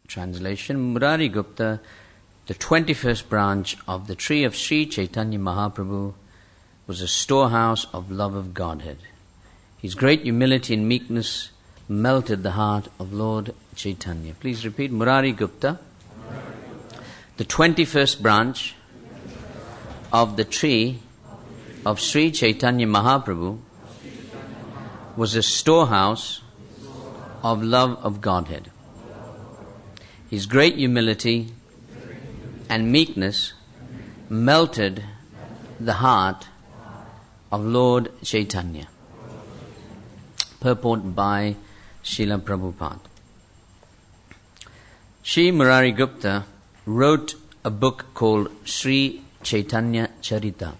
Translation. Murari Gupta, the 21st branch of the tree of Sri Caitanya Mahaprabhu, was a storehouse of love of Godhead. His great humility and meekness melted the heart of Lord Chaitanya. Please repeat. Murari Gupta, the 21st branch of the tree of Sri Caitanya Mahaprabhu, was a storehouse of love of Godhead. His great humility and meekness melted the heart of Lord Chaitanya. Purport by Srila Prabhupada. Sri Murari Gupta wrote a book called Sri Caitanya Caritamrita.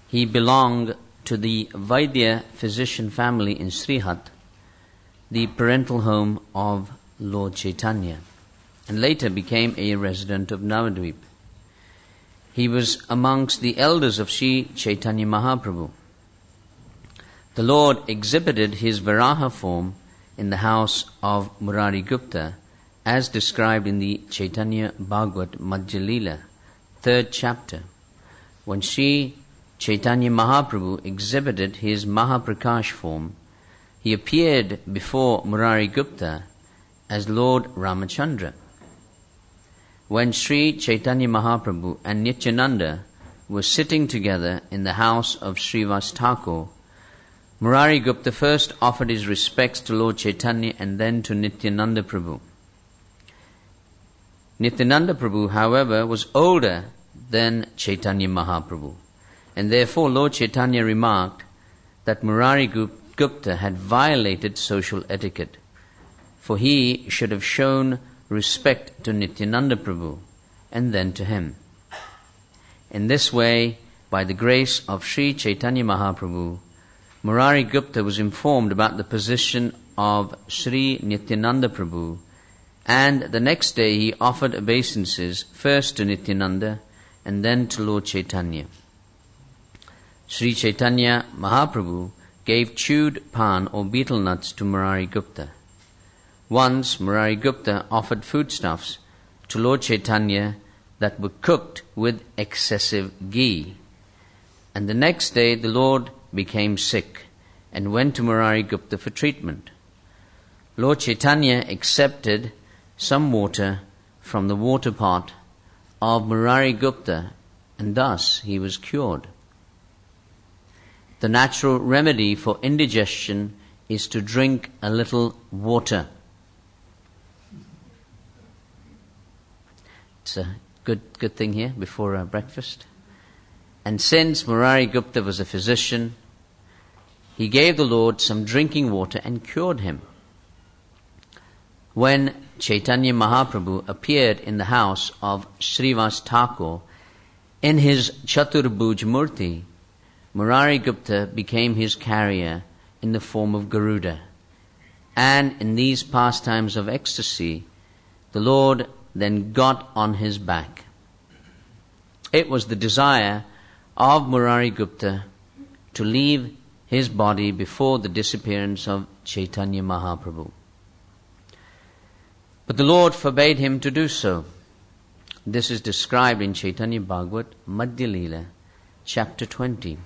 He belonged to the Vaidya physician family in Srihat, the parental home of Lord Chaitanya, and later became a resident of Navadvip. He was amongst the elders of Sri Caitanya Mahaprabhu. The Lord exhibited his Varaha form in the house of Murari Gupta, as described in the Chaitanya Bhagavat Madhya Leela, 3rd chapter, when Sri Chaitanya Mahaprabhu exhibited his Mahaprakash form. He appeared before Murari Gupta as Lord Ramachandra. When Sri Chaitanya Mahaprabhu and Nityananda were sitting together in the house of Srivas Thakur, Murari Gupta first offered his respects to Lord Chaitanya and then to Nityananda Prabhu. Nityananda Prabhu, however, was older than Chaitanya Mahaprabhu, and therefore Lord Chaitanya remarked that Murari Gupta had violated social etiquette, for he should have shown respect to Nityananda Prabhu and then to him. In this way, by the grace of Sri Chaitanya Mahaprabhu, Murari Gupta was informed about the position of Sri Nityananda Prabhu, and the next day he offered obeisances first to Nityananda and then to Lord Chaitanya. Sri Chaitanya Mahaprabhu gave chewed pan or betel nuts to Murari Gupta. Once Murari Gupta offered foodstuffs to Lord Chaitanya that were cooked with excessive ghee, and the next day the Lord became sick and went to Murari Gupta for treatment. Lord Chaitanya accepted some water from the water pot of Murari Gupta, and thus he was cured. The natural remedy for indigestion is to drink a little water. It's a good thing here before breakfast. And since Murari Gupta was a physician, he gave the Lord some drinking water and cured him. When Chaitanya Mahaprabhu appeared in the house of Srivas Thakur in his Chaturbhuj Murti, Murari Gupta became his carrier in the form of Garuda. And in these pastimes of ecstasy, the Lord then got on his back. It was the desire of Murari Gupta to leave his body before the disappearance of Chaitanya Mahaprabhu. But the Lord forbade him to do so. This is described in Chaitanya Bhagavat Madhya Leela, chapter 20.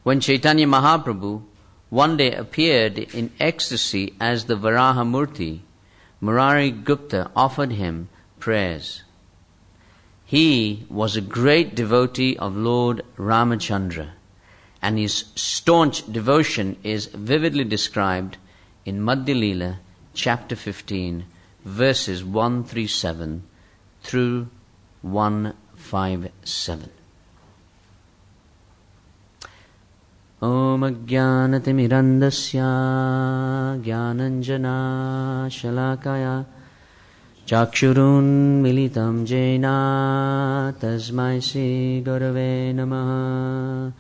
When Chaitanya Mahaprabhu one day appeared in ecstasy as the Varaha Murti, Murari Gupta offered him prayers. He was a great devotee of Lord Ramachandra, and his staunch devotion is vividly described in Madhya Leela, chapter 15, verses 137 through 157. Om Ajnanatimirandasya Jnananjana Shalakaya Chakshurun Militam Jena Tasmai Sri Gurave Namaha.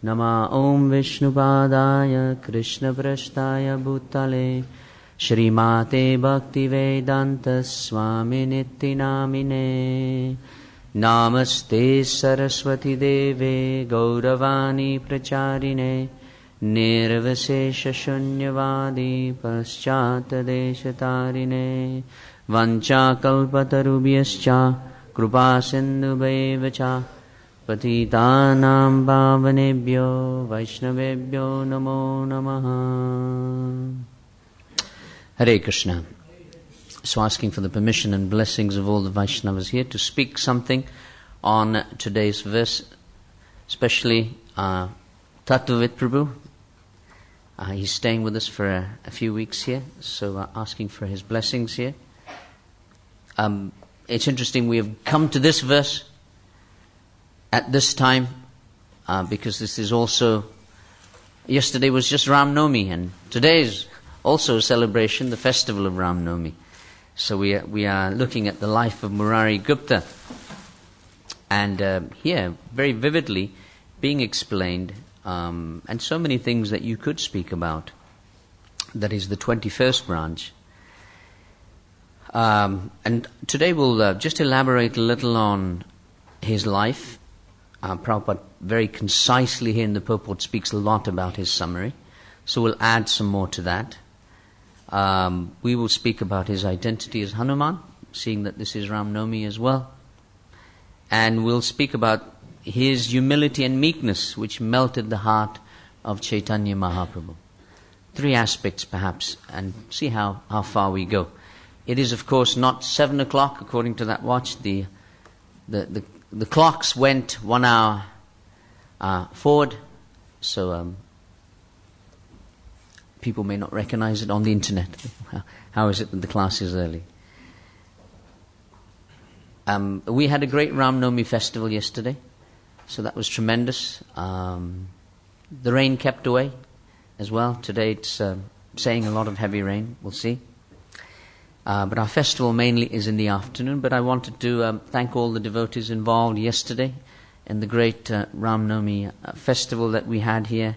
Nama Om Vishnupadaya Krishna Prasthaya Bhutale Srimate Bhaktivedanta Swami Niti Namine. Namaste Saraswati Deve Gauravani Pracharine Nirvasesha Shunyavadi Paschatadeshatarine Vancha Kalpatarubhyascha Krupa Sindhubhaivacha Patitanam Pavanebhyo Vaishnavebhyo Namo Namaha. Hare Krishna. So asking for the permission and blessings of all the Vaishnavas here to speak something on today's verse, especially Tattvavid Prabhu. He's staying with us for a few weeks here, so asking for his blessings here. It's interesting, we have come to this verse at this time because this is also, yesterday was just Ram Navami, and today is also a celebration, the festival of Ram Navami. So we are looking at the life of Murari Gupta, and here very vividly being explained, and so many things that you could speak about. That is the 21st branch. And today we'll just elaborate a little on his life. Prabhupada very concisely here in the purport speaks a lot about his summary, so we'll add some more to that. We will speak about his identity as Hanuman, seeing that this is Ram Navami as well. And we'll speak about his humility and meekness, which melted the heart of Caitanya Mahaprabhu. 3 aspects perhaps, and see how far we go. It is of course not 7 o'clock according to that watch. The clocks went 1 hour forward, so people may not recognize it on the internet. How is it that the class is early? We had a great Ram Navami festival yesterday, so that was tremendous. The rain kept away as well. Today it's saying a lot of heavy rain, we'll see. But our festival mainly is in the afternoon, but I wanted to thank all the devotees involved yesterday in the great Ram Navami festival that we had here.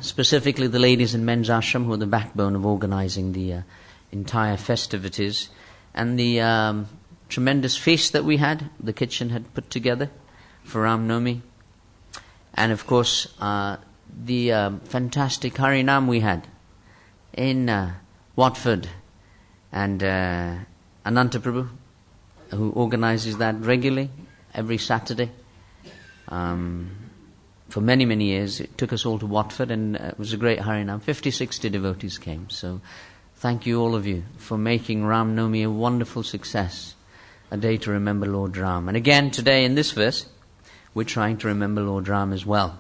Specifically the ladies in men's ashram, who are the backbone of organizing the entire festivities, and the tremendous feast that we had, the kitchen had put together for Ram Navami, and of course the fantastic Harinam we had in Watford, and Ananta Prabhu, who organizes that regularly every Saturday. For many, many years, it took us all to Watford, and it was a great Harinam. 50, 60 devotees came. So thank you, all of you, for making Ram Navami a wonderful success, a day to remember Lord Ram. And again, today in this verse, we're trying to remember Lord Ram as well.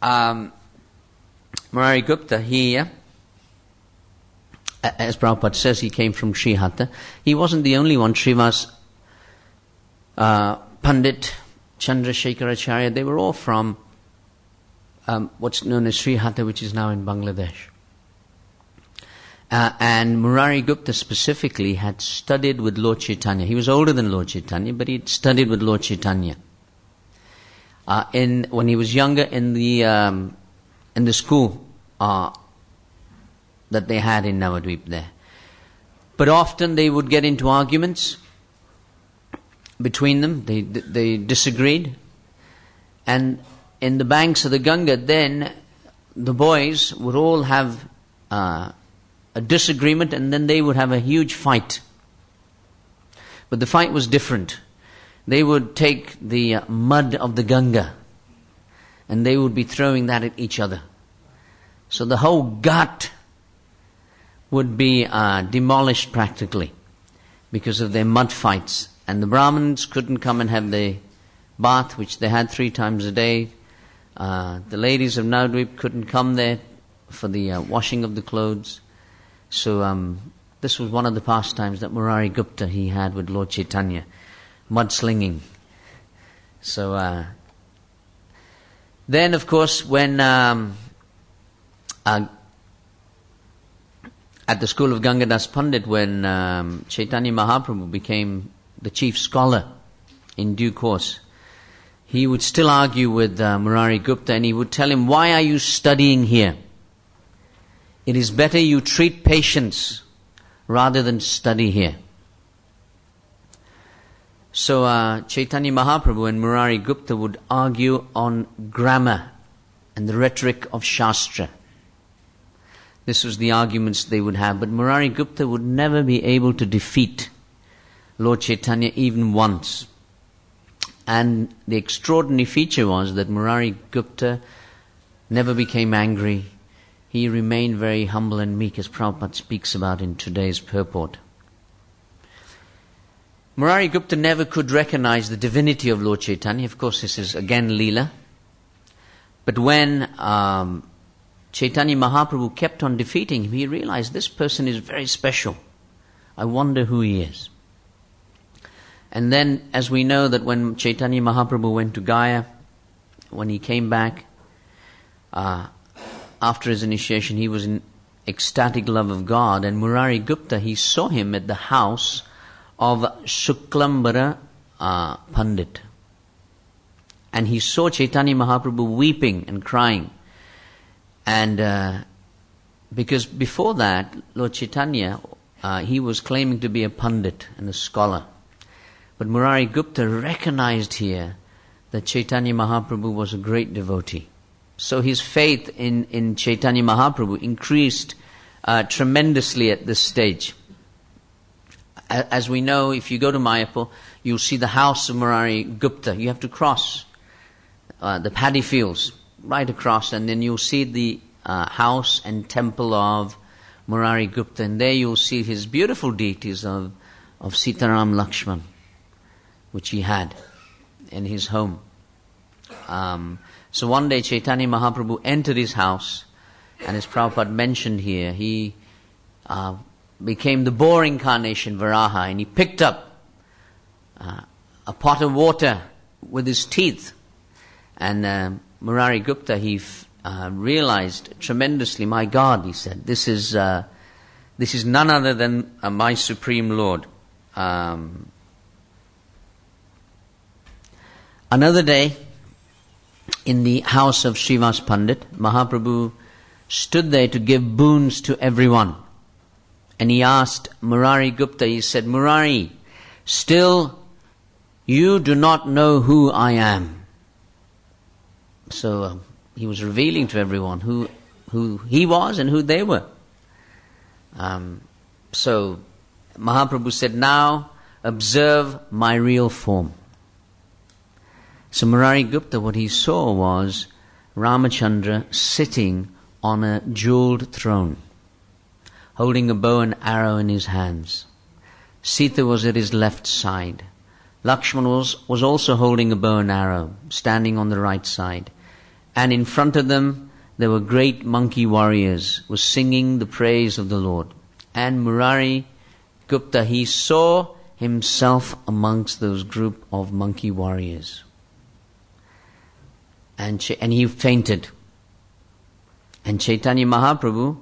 Murari Gupta, he, as Prabhupada says, he came from Srihata. He wasn't the only one. Srivas Pandit, Chandrasekharacharya, they were all from what's known as Srihata, which is now in Bangladesh. And Murari Gupta specifically had studied with Lord Chaitanya. He was older than Lord Chaitanya, but he had studied with Lord Chaitanya. When he was younger, in the school that they had in Navadvip there. But often they would get into arguments between them. They disagreed, and in the banks of the Ganga, then the boys would all have a disagreement, and then they would have a huge fight. But the fight was different. They would take the mud of the Ganga, and they would be throwing that at each other. So the whole ghat would be demolished practically because of their mud fights. And the Brahmins couldn't come and have the bath, which they had 3 times a day. The ladies of Navadvip couldn't come there for the washing of the clothes. So this was one of the pastimes that Murari Gupta he had with Lord Chaitanya, mudslinging. So then, of course, when at the school of Gangadas Pandit, when Caitanya Mahaprabhu became the chief scholar in due course, he would still argue with Murari Gupta, and he would tell him, "Why are you studying here? It is better you treat patients rather than study here." So Caitanya Mahaprabhu and Murari Gupta would argue on grammar and the rhetoric of Shastra. This was the arguments they would have. But Murari Gupta would never be able to defeat Lord Chaitanya even once. And the extraordinary feature was that Murari Gupta never became angry. He remained very humble and meek, as Prabhupada speaks about in today's purport. Murari Gupta never could recognize the divinity of Lord Chaitanya. Of course, this is again Leela. But when Chaitanya Mahaprabhu kept on defeating him, he realized this person is very special. I wonder who he is. And then, as we know that when Chaitanya Mahaprabhu went to Gaya, when he came back, after his initiation, he was in ecstatic love of God. And Murari Gupta, he saw him at the house of Shuklambara Pandit. And he saw Chaitanya Mahaprabhu weeping and crying. And because before that, Lord Chaitanya, he was claiming to be a Pandit and a scholar. But Murari Gupta recognized here that Chaitanya Mahaprabhu was a great devotee. So his faith in Chaitanya Mahaprabhu increased tremendously at this stage. As we know, if you go to Mayapur, you'll see the house of Murari Gupta. You have to cross the paddy fields, right across, and then you'll see the house and temple of Murari Gupta. And there you'll see his beautiful deities of Sitaram Lakshman, which he had in his home. So one day Chaitanya Mahaprabhu entered his house, and as Prabhupada mentioned here, he became the boar incarnation Varaha, and he picked up a pot of water with his teeth. And Murari Gupta, he realized tremendously, my God, he said, this is none other than my Supreme Lord. Another day, in the house of Srivas Pandit, Mahaprabhu stood there to give boons to everyone. And he asked Murari Gupta, he said, Murari, still you do not know who I am. So he was revealing to everyone who he was and who they were. So Mahaprabhu said, now observe my real form. So Murari Gupta, what he saw was Ramachandra sitting on a jeweled throne, holding a bow and arrow in his hands. Sita was at his left side. Lakshman was also holding a bow and arrow, standing on the right side. And in front of them, there were great monkey warriors, who were singing the praise of the Lord. And Murari Gupta, he saw himself amongst those group of monkey warriors. And he fainted. And Chaitanya Mahaprabhu,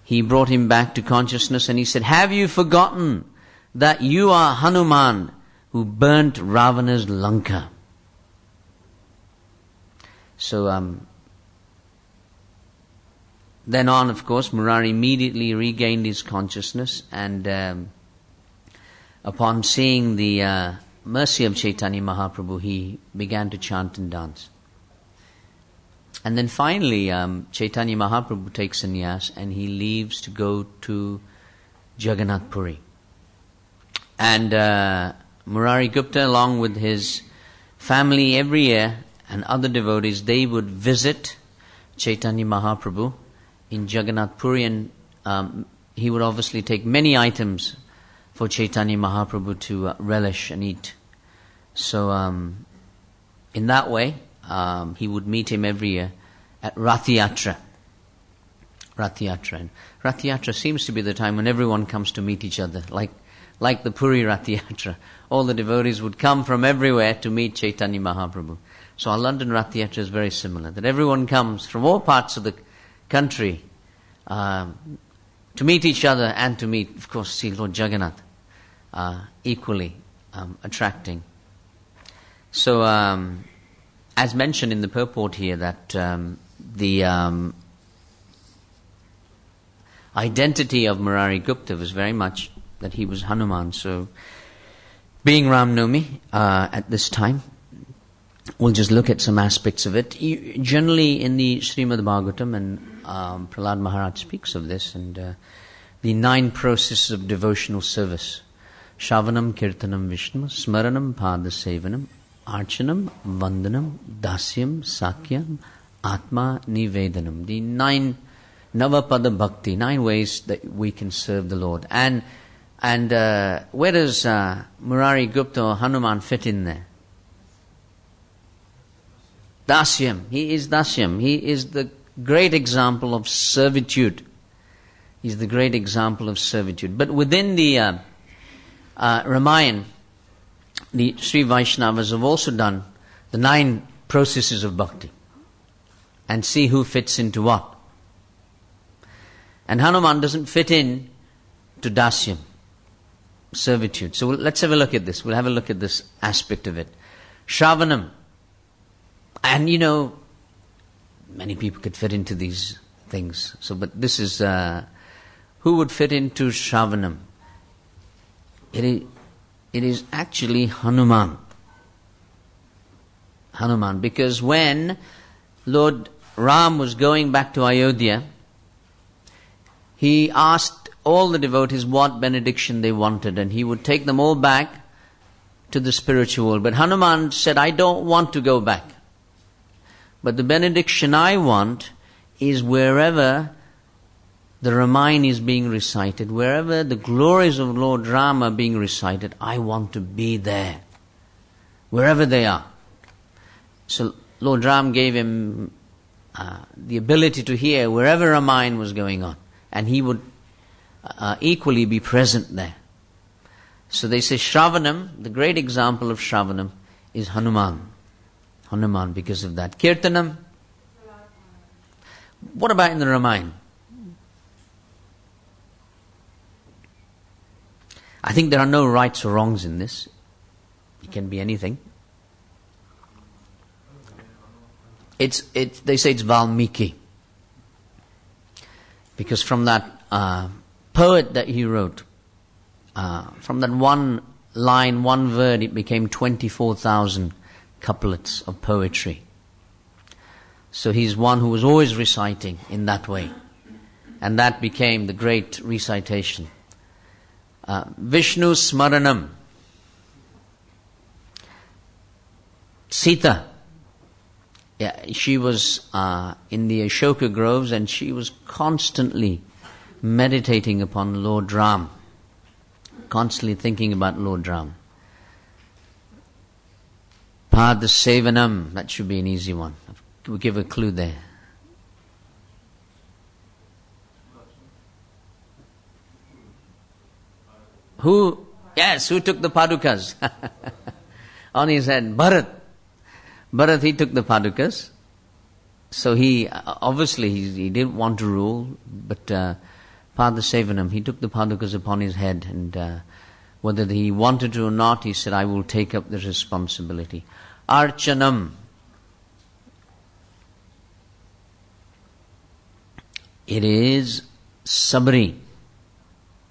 he brought him back to consciousness, and he said, have you forgotten that you are Hanuman who burnt Ravana's Lanka? So then on, of course, Murari immediately regained his consciousness, and upon seeing the mercy of Chaitanya Mahaprabhu, he began to chant and dance. And then finally, Chaitanya Mahaprabhu takes sannyas, and he leaves to go to Jagannath Puri. And Murari Gupta, along with his family every year, and other devotees, they would visit Chaitanya Mahaprabhu in Jagannath Puri, and he would obviously take many items for Chaitanya Mahaprabhu to relish and eat. So in that way, he would meet him every year at Rath Yatra. Rath Yatra. And Rath Yatra seems to be the time when everyone comes to meet each other, like the Puri Rath Yatra. All the devotees would come from everywhere to meet Chaitanya Mahaprabhu. So our London Rath Yatra is very similar, that everyone comes from all parts of the country to meet each other and to meet, of course, see Lord Jagannath, equally attracting. So, as mentioned in the purport here, that the identity of Murari Gupta was very much that he was Hanuman. So, being Ram Navami at this time, we'll just look at some aspects of it. Generally in the Srimad Bhagavatam, and Prahlad Maharaj speaks of this, and the 9 processes of devotional service. Shravanam, Kirtanam, Vishnu, Smaranam, Padasevanam, Archanam, Vandanam, Dasyam, Sakyam, Atma, Nivedanam. The 9 Navapada Bhakti, 9 ways that we can serve the Lord. And where does Murari Gupta or Hanuman fit in there? Dasyam. He is Dasyam. He is the great example of servitude. He's the great example of servitude. But within the Ramayana, the Sri Vaishnavas have also done the 9 processes of bhakti and see who fits into what. And Hanuman doesn't fit in to Dasyam, servitude. So let's have a look at this. We'll have a look at this aspect of it. Shravanam. And many people could fit into these things. So, but this is, who would fit into Shravanam? It is actually Hanuman. Hanuman, because when Lord Ram was going back to Ayodhya, he asked all the devotees what benediction they wanted, and he would take them all back to the spiritual world. But Hanuman said, I don't want to go back. But the benediction I want is wherever the Ramayana is being recited, wherever the glories of Lord Ram are being recited, I want to be there, wherever they are. So Lord Ram gave him the ability to hear wherever Ramayana was going on, and he would equally be present there. So they say Shravanam, the great example of Shravanam is Hanuman. Hanuman because of that. Kirtanam. What about in the Ramayana? I think there are no rights or wrongs in this. It can be anything. They say it's Valmiki. Because from that poet that he wrote, from that one line, one word, it became 24,000 couplets of poetry. So he's one who was always reciting in that way. And that became the great recitation. Vishnu Smaranam. Sita. Yeah, she was in the Ashoka groves, and she was constantly meditating upon Lord Ram. Constantly thinking about Lord Ram. Padasevanam, that should be an easy one. We'll give a clue there. Who? Yes, who took the padukas? On his head, Bharat. Bharat, he took the padukas. So he, obviously, he didn't want to rule, but Padasevanam, he took the padukas upon his head, and whether he wanted to or not, he said, I will take up the responsibility. Archanam. It is Sabri.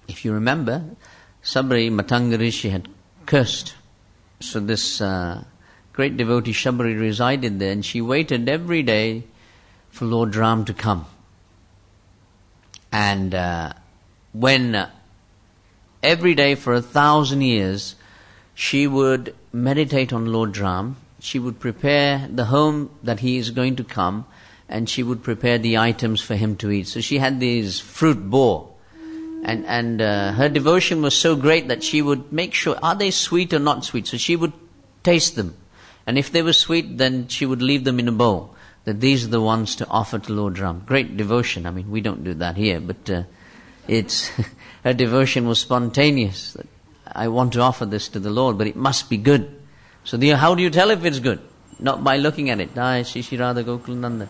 If you remember, Sabri, Matanga Rishi had cursed. So this great devotee Sabri resided there, and she waited every day for Lord Ram to come. And when every day for 1,000 years she would meditate on Lord Ram, she would prepare the home that he is going to come, and she would prepare the items for him to eat. So she had these fruit boar. And her devotion was so great that she would make sure, are they sweet or not sweet? So she would taste them. And if they were sweet, then she would leave them in a bowl. That these are the ones to offer to Lord Ram. Great devotion. I mean, we don't do that here, but it's her devotion was spontaneous. That I want to offer this to the Lord, but it must be good. So how do you tell if it's good? Not by looking at it. Jai Shri Shri Radha Gokul Nanda.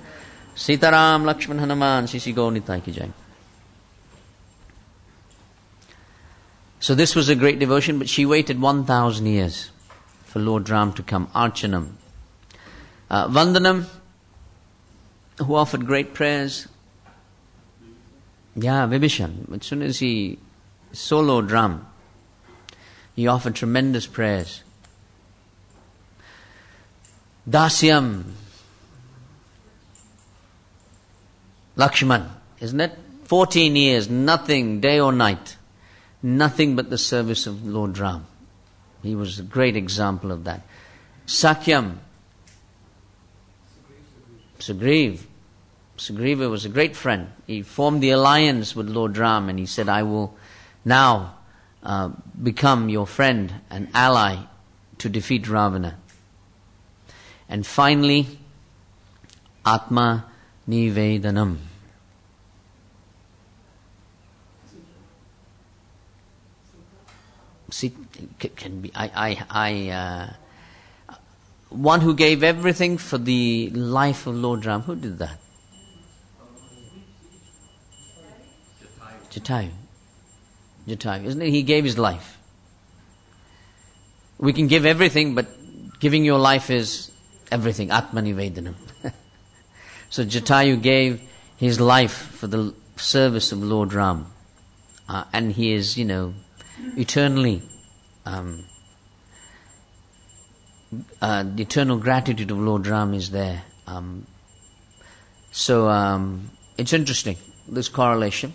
Sitaram Lakshman Hanuman Shri Shri Gaur Nitai Ki Jai. So this was a great devotion, but she waited 1,000 years for Lord Ram to come. Archanam. Vandanam, who offered great prayers. Yeah, Vibhishan. As soon as he saw Lord Ram, he offered tremendous prayers. Dasyam. Lakshman, isn't it? 14 years, nothing, day or night. Nothing but the service of Lord Ram. He was a great example of that. Sakyam. Sugriva was a great friend. He formed the alliance with Lord Ram and he said, I will now become your friend and ally to defeat Ravana. And finally, Atma Nivedanam. See, can be one who gave everything for the life of Lord Ram. Who did that? Jatayu, isn't it? He gave his life. We can give everything, but giving your life is everything. Atmanivedanam. So Jatayu gave his life for the service of Lord Ram. And he is, eternally, the eternal gratitude of Lord Ram is there. So it's interesting, this correlation.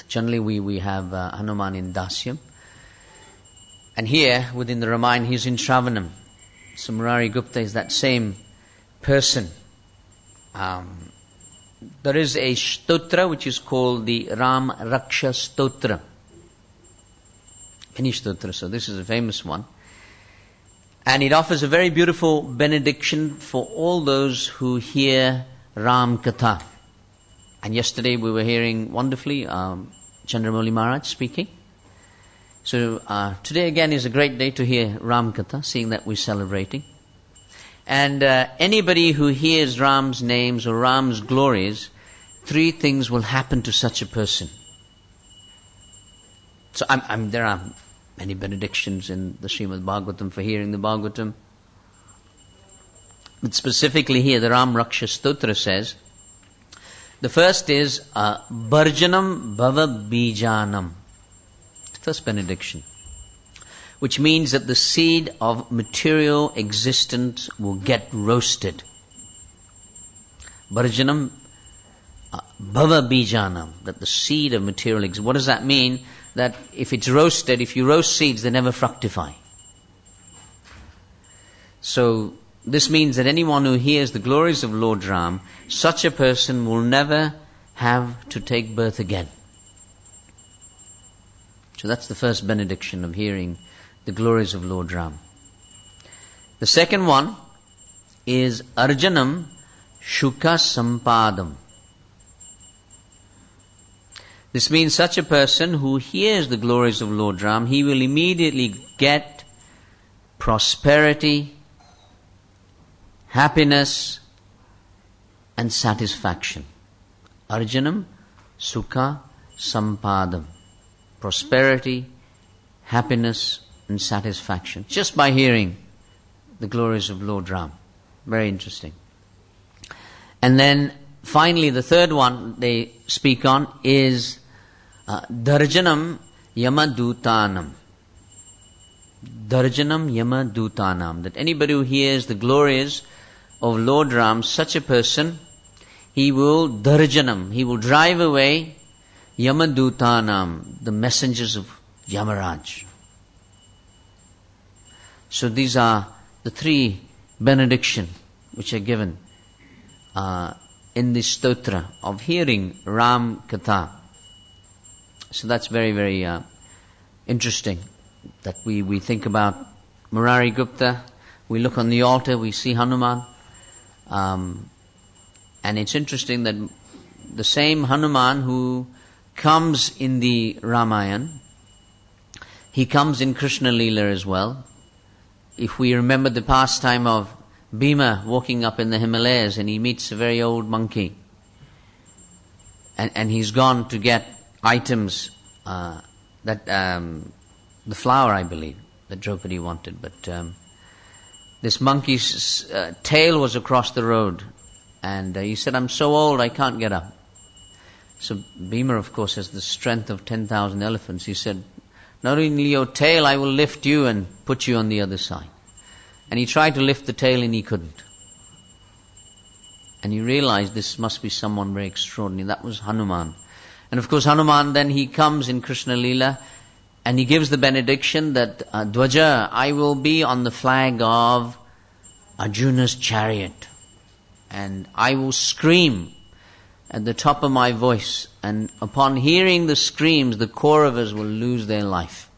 Generally we have Hanuman in Dasyam. And here, within the Ramayana, he's in Shravanam. So Murari Gupta is that same person. There is a stotra which is called the Ram Raksha Stotra. Many stotras, so this is a famous one. And it offers a very beautiful benediction for all those who hear Ram Katha. And yesterday we were hearing wonderfully Chandramouli Maharaj speaking. So today again is a great day to hear Ram Katha, seeing that we're celebrating. And anybody who hears Ram's names or Ram's glories, 3 things will happen to such a person. So there are many benedictions in the Srimad Bhagavatam for hearing the Bhagavatam. But specifically here, the Ram Raksha Stotra says, the first is Bharjanam Bhava Bijanam. First benediction. Which means that the seed of material existence will get roasted. Bharjanam Bhava Bijanam. That the seed of material existence. What does that mean? That if it's roasted, if you roast seeds, they never fructify. So this means that anyone who hears the glories of Lord Ram, such a person will never have to take birth again. So that's the first benediction of hearing the glories of Lord Ram. The second one is Arjanam Shuka Sampadam. This means such a person who hears the glories of Lord Ram, he will immediately get prosperity, happiness, and satisfaction. Arjanam Sukha Sampadam. Prosperity, happiness, and satisfaction. Just by hearing the glories of Lord Ram. Very interesting. And then finally the third one they speak on is Darjanam Yamadutanam. Darjanam Yamadutanam. That anybody who hears the glories of Lord Ram, such a person, he will Darjanam, he will drive away Yamadutanam, the messengers of Yamaraj. So these are the 3 benediction which are given in this stotra of hearing Ram Katha. So that's very, very interesting that we think about Murari Gupta. We look on the altar, we see Hanuman. And it's interesting that the same Hanuman who comes in the Ramayana, he comes in Krishna Leela as well. If we remember the pastime of Bhima walking up in the Himalayas and he meets a very old monkey, and he's gone to get items the flower, I believe, that Draupadi wanted, but this monkey's tail was across the road, and he said, "I'm so old I can't get up." So Bhima, of course, has the strength of 10,000 elephants. He said, "Not only your tail, I will lift you and put you on the other side." And he tried to lift the tail and he couldn't. And he realized this must be someone very extraordinary. That was Hanuman. And of course Hanuman, then he comes in Krishna Leela and he gives the benediction that Dwaja, I will be on the flag of Arjuna's chariot. And I will scream at the top of my voice. And upon hearing the screams, the Kauravas will lose their life.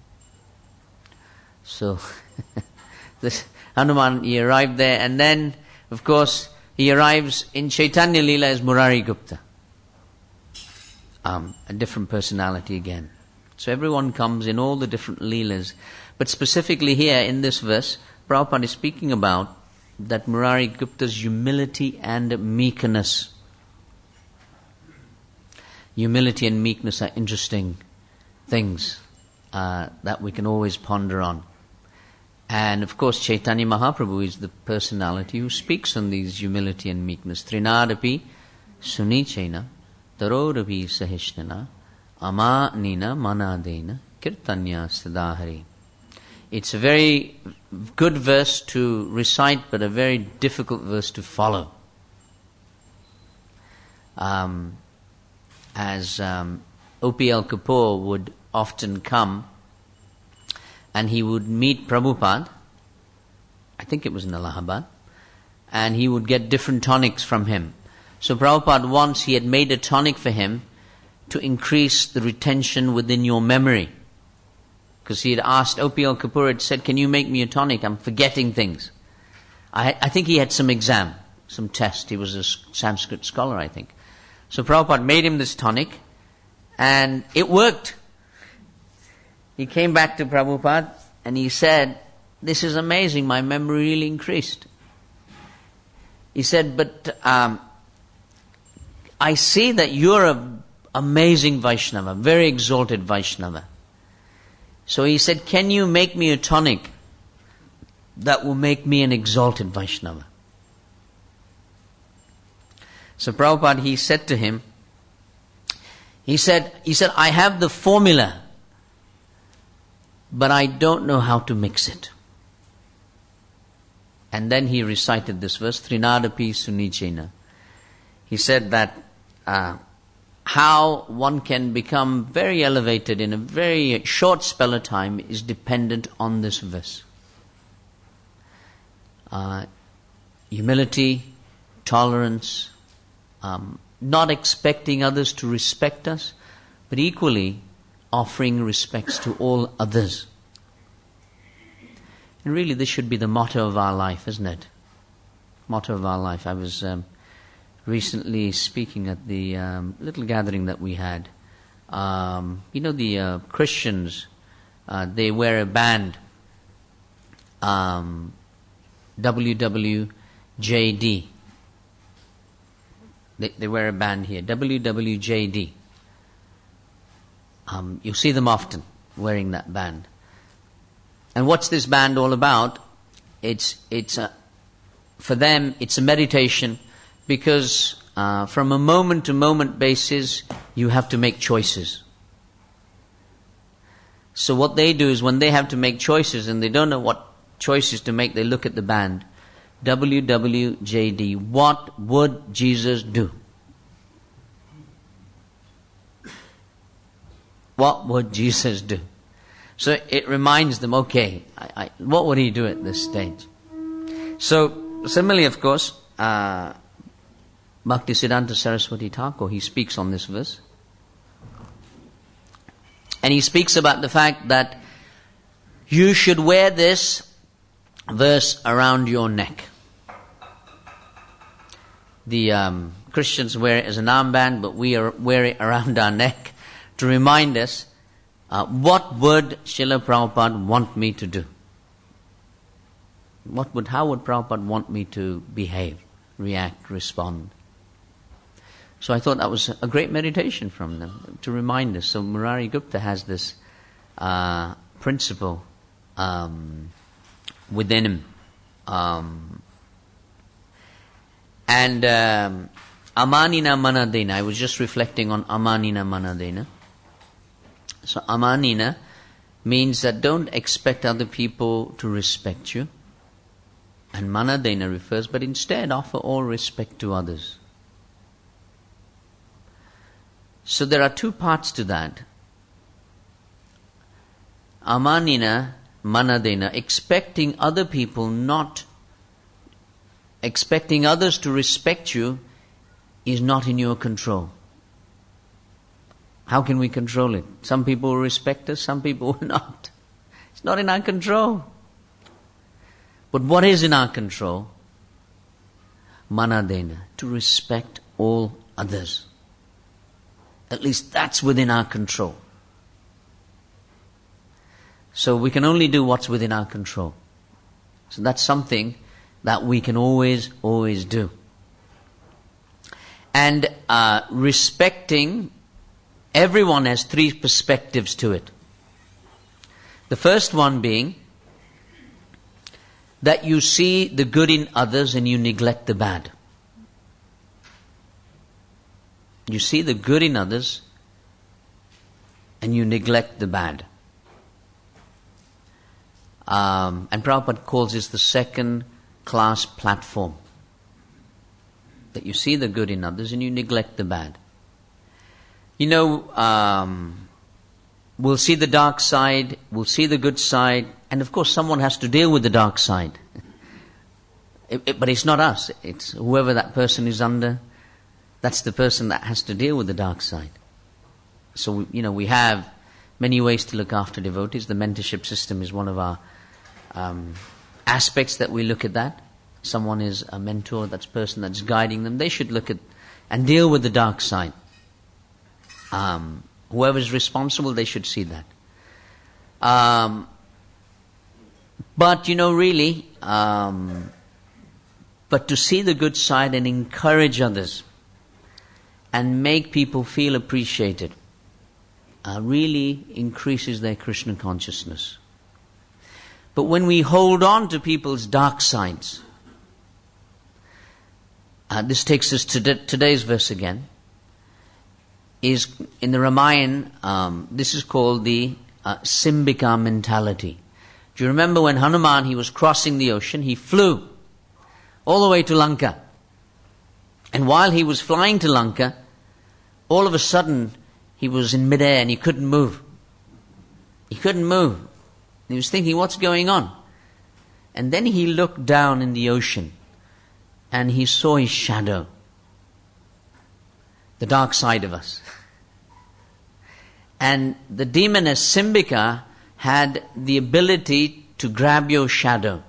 So this Hanuman, he arrived there, and then, of course, he arrives in Chaitanya Leela as Murari Gupta. A different personality again. So everyone comes in all the different Leelas. But specifically here in this verse, Prabhupada is speaking about that Murari Gupta's humility and meekness. Humility and meekness are interesting things that we can always ponder on. And of course Chaitanya Mahaprabhu is the personality who speaks on these humility and meekness. Trinadapi sunichena tarodapi sahishnana ama nina manadena kirtanya sadahari. It's a very good verse to recite, but a very difficult verse to follow. As O.P.L. Kapoor would often come and he would meet Prabhupada, I think it was in Allahabad, and he would get different tonics from him. So Prabhupada once, he had made a tonic for him to increase the retention within your memory. Because he had asked, O.P.L. Kapoor had said, can you make me a tonic? I'm forgetting things. I think he had some exam, some test. He was a Sanskrit scholar, I think. So Prabhupada made him this tonic, and it worked. He came back to Prabhupada and he said, this is amazing, my memory really increased. He said, but I see that you're an amazing Vaishnava, very exalted Vaishnava. So he said, can you make me a tonic that will make me an exalted Vaishnava? So Prabhupada, he said to him, he said, I have the formula, but I don't know how to mix it. And then he recited this verse, Trinadapi sunichena. He said that how one can become very elevated in a very short spell of time is dependent on this verse. Humility, tolerance, not expecting others to respect us, but equally offering respects to all others. And really this should be the motto of our life, isn't it? Motto of our life. I was recently speaking at the little gathering that we had. The Christians, they wear a band, WWJD. They wear a band here, WWJD. You see them often wearing that band. And what's this band all about? For them, it's a meditation, because from a moment-to-moment basis, you have to make choices. So what they do is, when they have to make choices and they don't know what choices to make, they look at the band. WWJD. What would Jesus do? What would Jesus do? So it reminds them, okay, what would he do at this stage? So similarly, of course, Bhaktisiddhanta Saraswati Thakur, he speaks on this verse. And he speaks about the fact that you should wear this verse around your neck. The Christians wear it as an armband, but we wear it around our neck to remind us, what would Srila Prabhupada want me to do? How would Prabhupada want me to behave, react, respond? So I thought that was a great meditation from them, to remind us. So Murari Gupta has this principle within him. Amanina Manadena, I was just reflecting on Amanina Manadena. So Amanina means that don't expect other people to respect you. And manadena refers, but instead offer all respect to others. So there are two parts to that. Amanina, manadena, expecting others to respect you is not in your control. How can we control it? Some people will respect us, some people will not. It's not in our control. But what is in our control? Manadena, to respect all others. At least that's within our control. So we can only do what's within our control. So that's something that we can always do. And respecting everyone has three perspectives to it. The first one being that you see the good in others and you neglect the bad. You see the good in others and you neglect the bad. And Prabhupada calls this the second class platform. That you see the good in others and you neglect the bad. You know, we'll see the dark side, we'll see the good side, and of course someone has to deal with the dark side. But it's not us, it's whoever that person is under, that's the person that has to deal with the dark side. So, we have many ways to look after devotees. The mentorship system is one of our aspects that we look at that. Someone is a mentor, that's a person that's guiding them. They should look at and deal with the dark side. Whoever is responsible, they should see that. But really, but to see the good side and encourage others and make people feel appreciated really increases their Krishna consciousness. But when we hold on to people's dark sides, this takes us to today's verse again, is in the Ramayana, this is called the Simbika mentality. Do you remember when Hanuman, he was crossing the ocean, he flew all the way to Lanka. And while he was flying to Lanka, all of a sudden he was in midair and he couldn't move. He couldn't move. He was thinking, what's going on? And then he looked down in the ocean and he saw his shadow, the dark side of us. And the demoness Simbika had the ability to grab your shadow.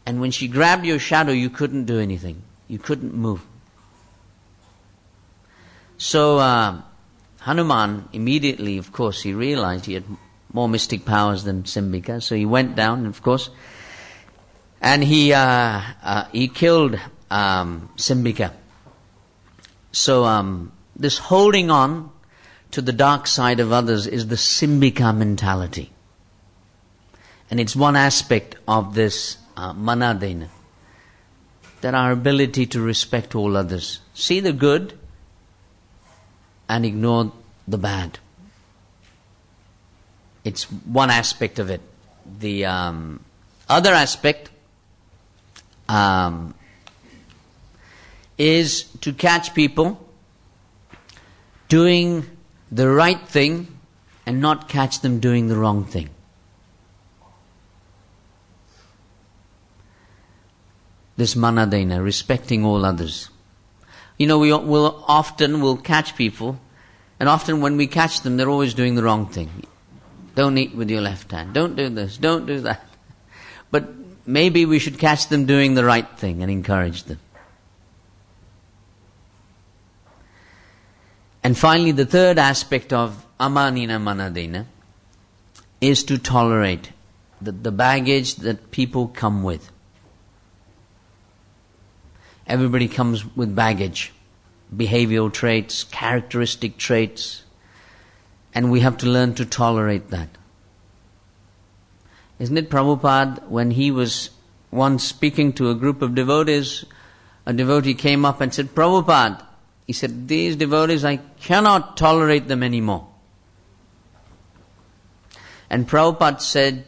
And when she grabbed your shadow, you couldn't do anything. You couldn't move. So Hanuman immediately, of course, he realized he had more mystic powers than Simbika. So he went down, of course, and he killed Simbika. So this holding on to the dark side of others is the Simbika mentality. And it's one aspect of this manadena, that our ability to respect all others. See the good and ignore the bad. It's one aspect of it. The other aspect is to catch people doing the right thing and not catch them doing the wrong thing. This manadena, respecting all others. We will catch people, and often when we catch them, they're always doing the wrong thing. Don't eat with your left hand. Don't do this. Don't do that. But maybe we should catch them doing the right thing and encourage them. And finally, the third aspect of amanina manadena is to tolerate the baggage that people come with. Everybody comes with baggage, behavioral traits, characteristic traits, and we have to learn to tolerate that. Isn't it Prabhupada, when he was once speaking to a group of devotees, a devotee came up and said, Prabhupada, he said, these devotees, I cannot tolerate them anymore. And Prabhupada said,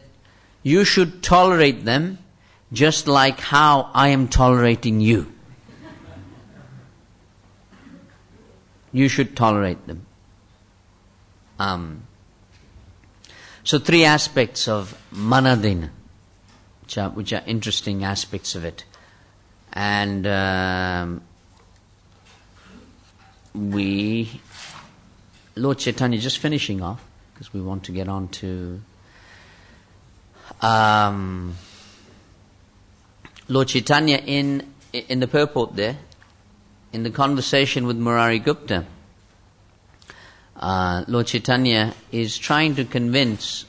you should tolerate them just like how I am tolerating you. You should tolerate them. So 3 aspects of manadina, which are interesting aspects of it. And Lord Chaitanya, just finishing off, because we want to get on to Lord Chaitanya in the purport there, in the conversation with Murari Gupta, Lord Chaitanya is trying to convince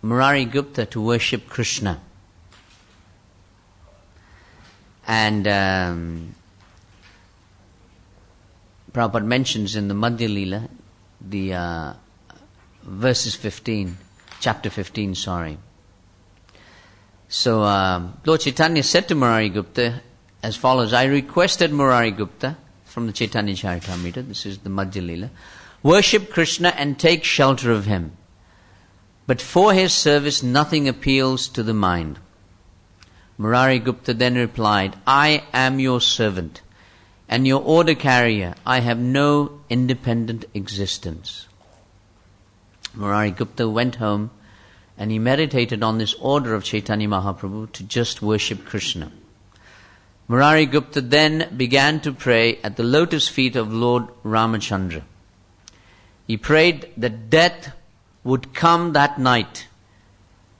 Murari Gupta to worship Krishna. And Prabhupada mentions in the Madhya Leela, the verses 15, chapter 15, sorry. So Lord Chaitanya said to Murari Gupta as follows: I requested Murari Gupta from the Caitanya Caritamrita, this is the Madhya Leela, worship Krishna and take shelter of him. But for his service nothing appeals to the mind. Murari Gupta then replied, I am your servant and your order carrier. I have no independent existence. Murari Gupta went home and he meditated on this order of Chaitanya Mahaprabhu to just worship Krishna. Murari Gupta then began to pray at the lotus feet of Lord Ramachandra. He prayed that death would come that night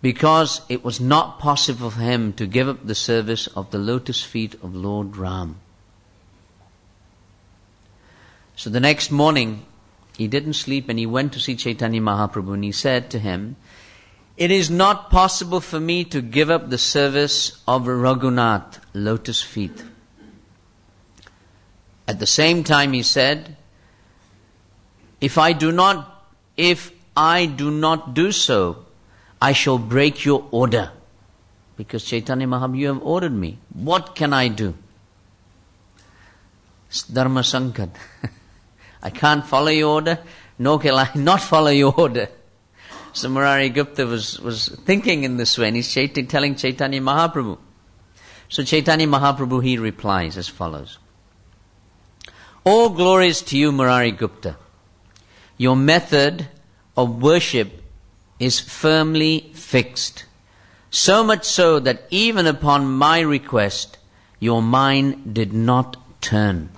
because it was not possible for him to give up the service of the lotus feet of Lord Ram. So the next morning, he didn't sleep and he went to see Chaitanya Mahaprabhu and he said to him, it is not possible for me to give up the service of Raghunath, lotus feet. At the same time he said, if I do not do so, I shall break your order. Because Chaitanya Mahaprabhu, you have ordered me. What can I do? Dharma Sankat. I can't follow your order, nor can I not follow your order. So Murari Gupta was thinking in this way, and he's telling Chaitanya Mahaprabhu. So Chaitanya Mahaprabhu, he replies as follows. All glories to you, Murari Gupta. Your method of worship is firmly fixed, so much so that even upon my request, your mind did not turn.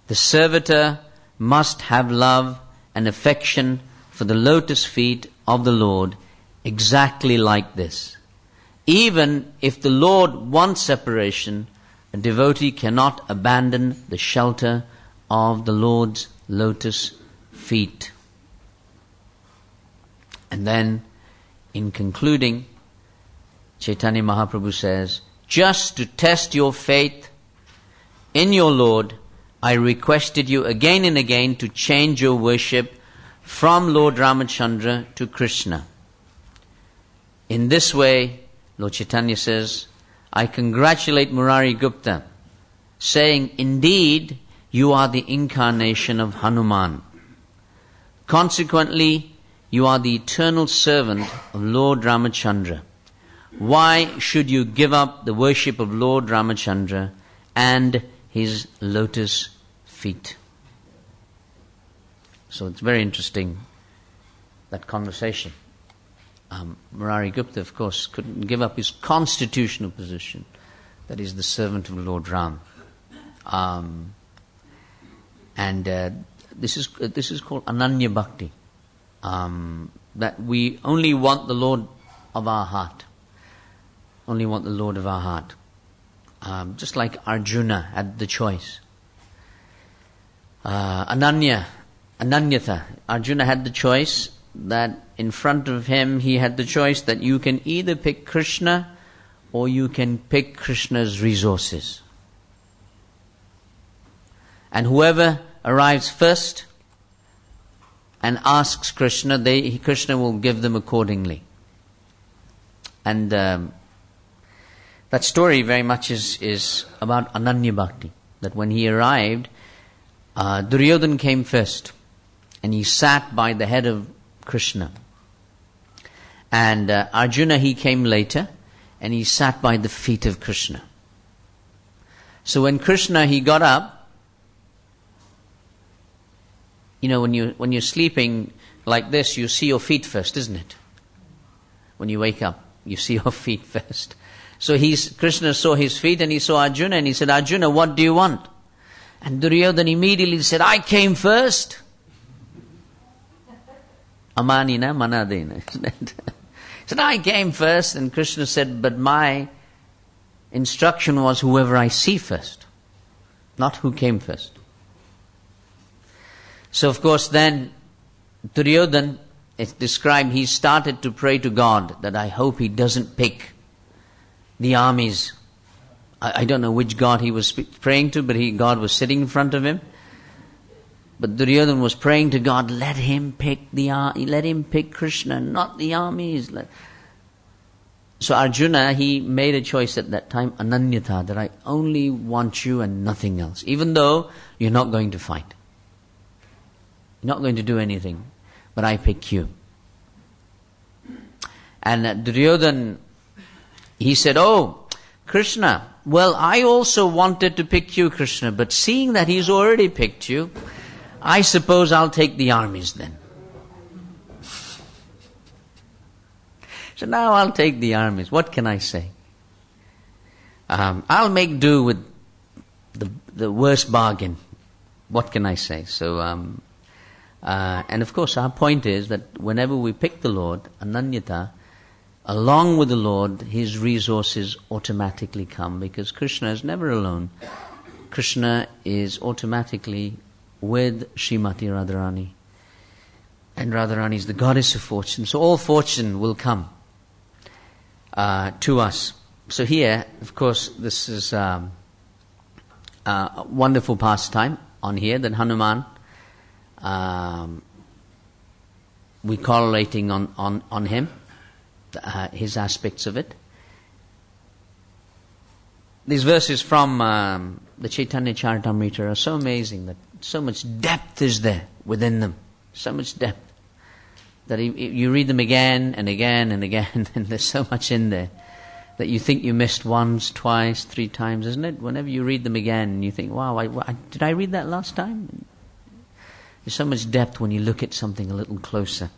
The servitor must have love and affection for the lotus feet of the Lord exactly like this. Even if the Lord wants separation, a devotee cannot abandon the shelter of the Lord's lotus feet. And then, in concluding, Chaitanya Mahaprabhu says, just to test your faith in your Lord, I requested you again and again to change your worship from Lord Ramachandra to Krishna. In this way, Lord Chaitanya says, I congratulate Murari Gupta, saying, indeed, you are the incarnation of Hanuman. Consequently, you are the eternal servant of Lord Ramachandra. Why should you give up the worship of Lord Ramachandra and his lotus feet? So it's very interesting, that conversation. Murari Gupta, of course, couldn't give up his constitutional position, that he's the servant of Lord Ram. This is called Ananya Bhakti. That we only want the Lord of our heart. Only want the Lord of our heart. Just like Arjuna had the choice. Ananyatha. Arjuna had the choice that in front of him he had the choice that you can either pick Krishna or you can pick Krishna's resources. And whoever arrives first and asks Krishna, Krishna will give them accordingly. And that story very much is about Ananya Bhakti. That when he arrived, Duryodhana came first, and he sat by the head of Krishna. And Arjuna, he came later, and he sat by the feet of Krishna. So when Krishna, he got up, when you're sleeping like this, you see your feet first, isn't it? When you wake up, you see your feet first. So Krishna saw his feet and he saw Arjuna and he said, Arjuna, what do you want? And Duryodhana immediately said, I came first. Amanina manadena, isn't it? He said, I came first. And Krishna said, but my instruction was whoever I see first, not who came first. So of course then Duryodhana, it's described, he started to pray to God that I hope he doesn't pick the armies. I don't know which god he was praying to, but God was sitting in front of him. But Duryodhana was praying to God, let him pick Krishna, not the armies. So Arjuna, he made a choice at that time, ananyata, that I only want you and nothing else, even though you're not going to fight. You're not going to do anything, but I pick you. And Duryodhana, he said, oh, Krishna, well, I also wanted to pick you, Krishna, but seeing that he's already picked you, I suppose I'll take the armies then. So now I'll take the armies. What can I say? I'll make do with the worst bargain. What can I say? So, and of course our point is that whenever we pick the Lord, Ananyata, along with the Lord, his resources automatically come, because Krishna is never alone. Krishna is automatically with Srimati Radharani. And Radharani is the goddess of fortune. So all fortune will come to us. So here, of course, this is a wonderful pastime on here that Hanuman, we're correlating on him, his aspects of it. These verses from the Caitanya Caritamrita are so amazing, that so much depth is there within them. So much depth that you read them again and again and again, and there's so much in there that you think you missed once, twice, 3 times, isn't it? Whenever you read them again, you think, wow, did I read that last time? There's so much depth when you look at something a little closer.